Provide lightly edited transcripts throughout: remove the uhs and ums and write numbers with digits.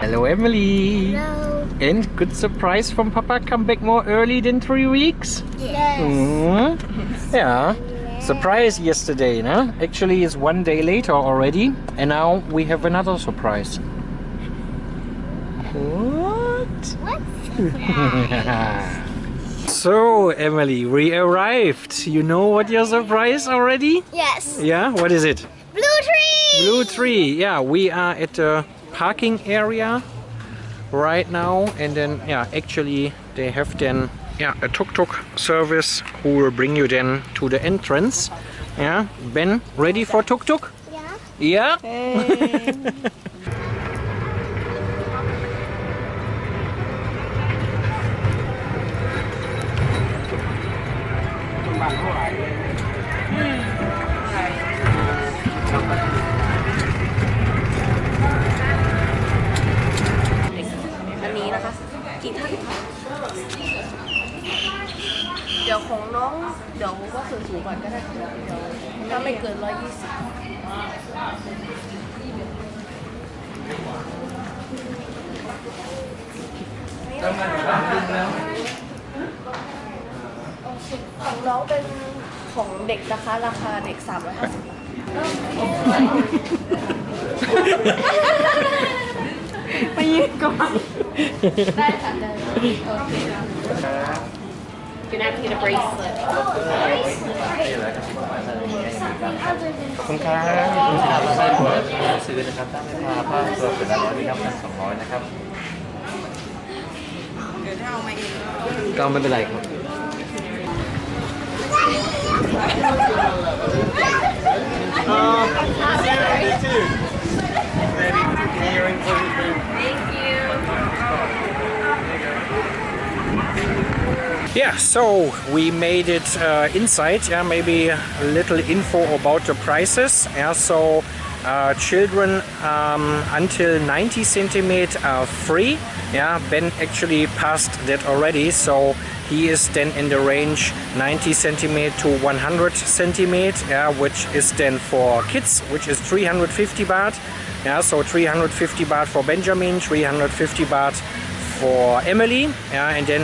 Hello, Emily. Hello. And good surprise from Papa. Come back more early than 3 weeks. Yes. Yeah. Surprise yesterday, no? Actually, it's 1 day later already, and now we have another surprise. What? What? So, Emily, we arrived. You know what your surprise already? Yes. Yeah. What is it? Blue Tree. Blue Tree. Yeah, we are at the parking area right now, and then actually they have then a tuk-tuk service who will bring you then to the entrance. Yeah, Ben, ready for tuk-tuk? Yeah. Yeah. Hey.อันนี้นะคะกี่ท่านคะเดี๋ยวของน้องเดี๋ยวก็คือสูงก่อนก็ได้ค่ะเดี๋ยวถ้าไม่เกิน120ของน้องเป็นของเด็กนะคะราคาเด็ก350 ไปยืนก่อนได้ค่ะได้โอเค You're gonna have to get a bracelet ขอบคุณครับเราได้ตัวซื้อนะครับถ้าไม่พาผ้าตัวเป็นร้อยนะครับ1,200นะครับเดี๋ยวถ้าเอามาเองก็ไม่เป็นไรครับYeah, so we made it inside. Yeah, maybe a little info about the prices. Yeah, so children until 90 centimeter are free. Yeah, Ben actually passed that already, so he is then in the range 90 centimeter to 100 centimeter, yeah, which is then for kids, which is 350 baht. Yeah, so 350 baht for Benjamin, 350 baht for Emily, yeah, and then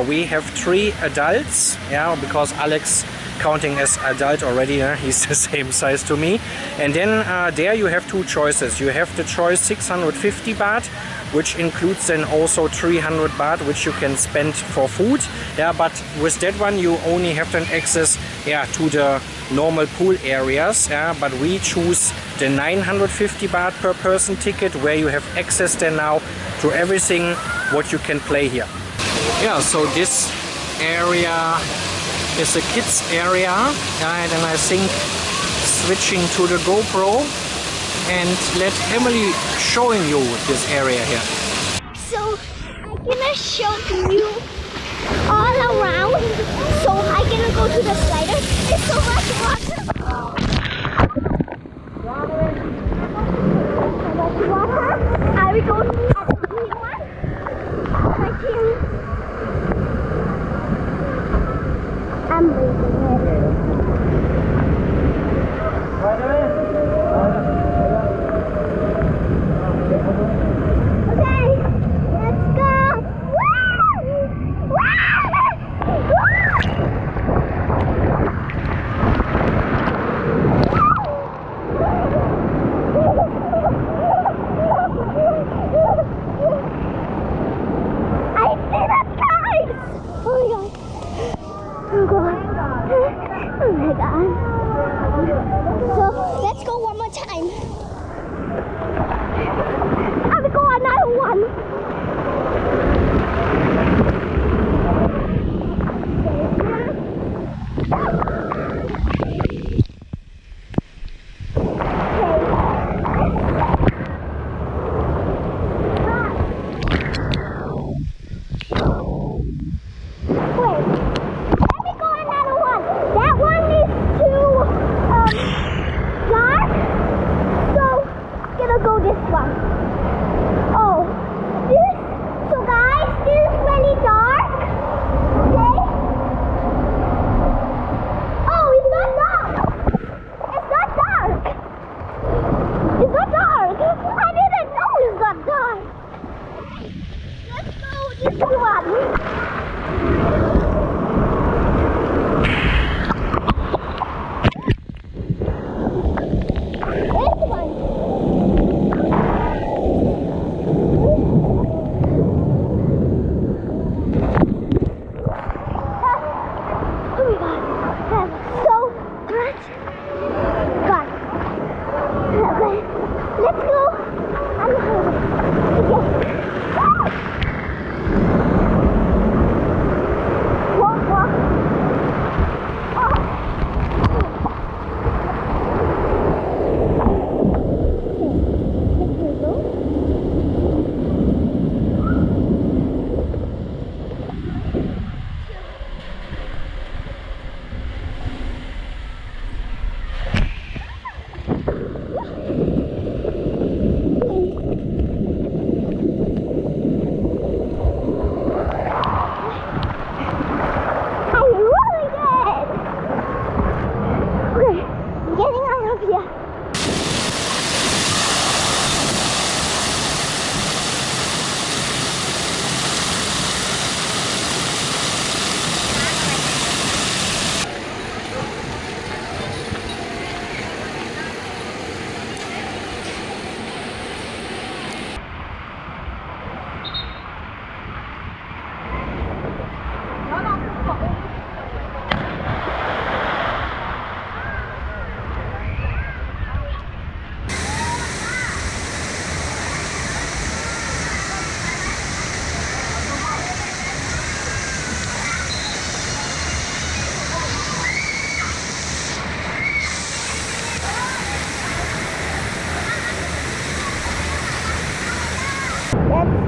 we have 3 adults, yeah, because Alex counting as adult already, he's the same size to me. And then there you have 2 choices. You have the choice 650 baht, which includes then also 300 baht, which you can spend for food. Yeah, but with that one you only have then access to the normal pool areas. Yeah, but we choose the 950 baht per person ticket, where you have access then now to everything what you can play here. Yeah, so this area is a kids area, and then I think switching to the GoPro and let Emily showing you this area here. So I'm gonna show you all around. So I'm gonna go to the slider. It's so much water. I will go to the green one. I'm breathing it. Okay, let's go. Oh my god. So let's go one more time. I will go another one.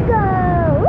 go.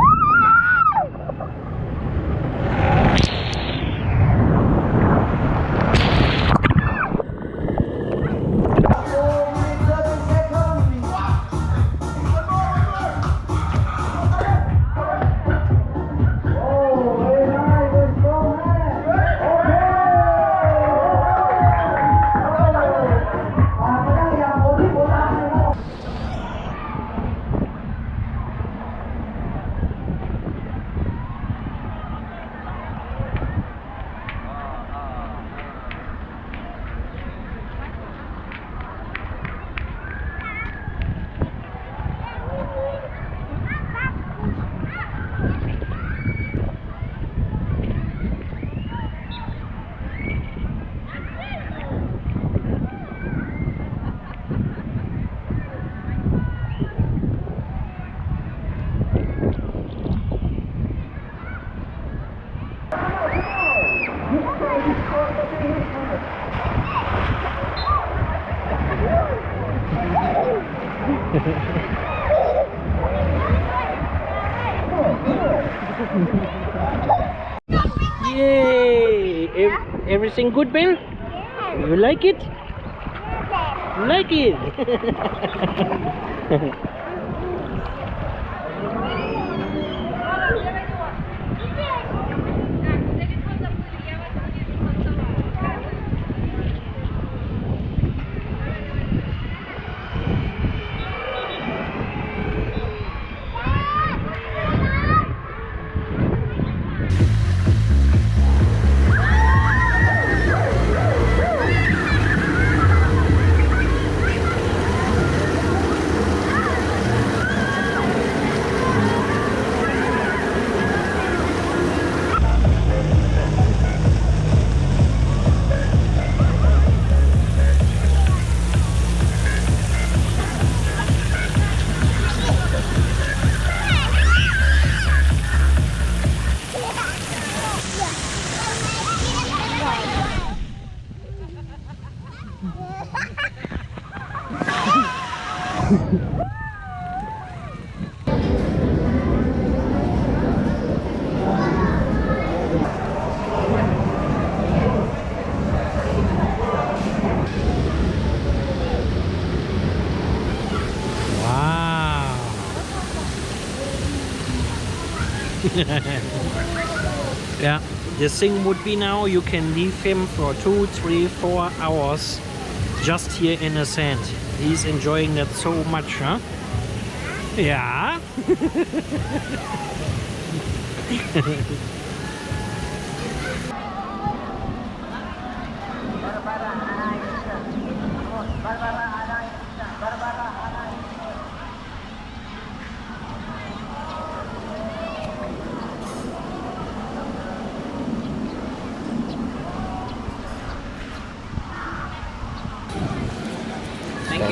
Yay! Everything good, Ben? You like it? You like it? Wow. Yeah, the thing would be now you can leave him for 2, 3, 4 hours just here in the sand. He's enjoying that so much, huh? Yeah.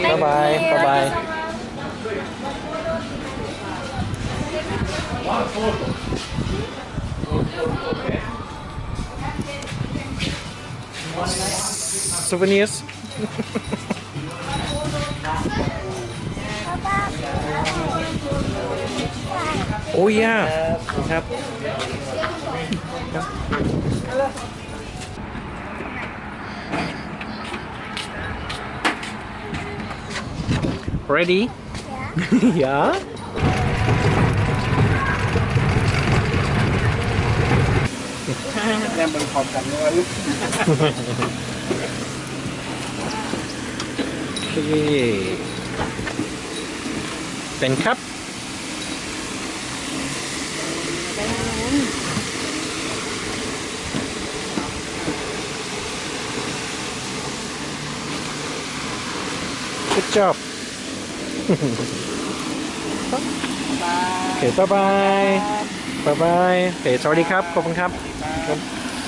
Bye bye. Bye bye. Souvenirs. Oh yeah. Yep. Ready? Yeah. Em mình phòng cảnh lúc Okay. เป็นครับ Good job. โอเค บ๊ายบาย บ๊ายบาย โอเค สวัสดีครับ ขอบคุณครับ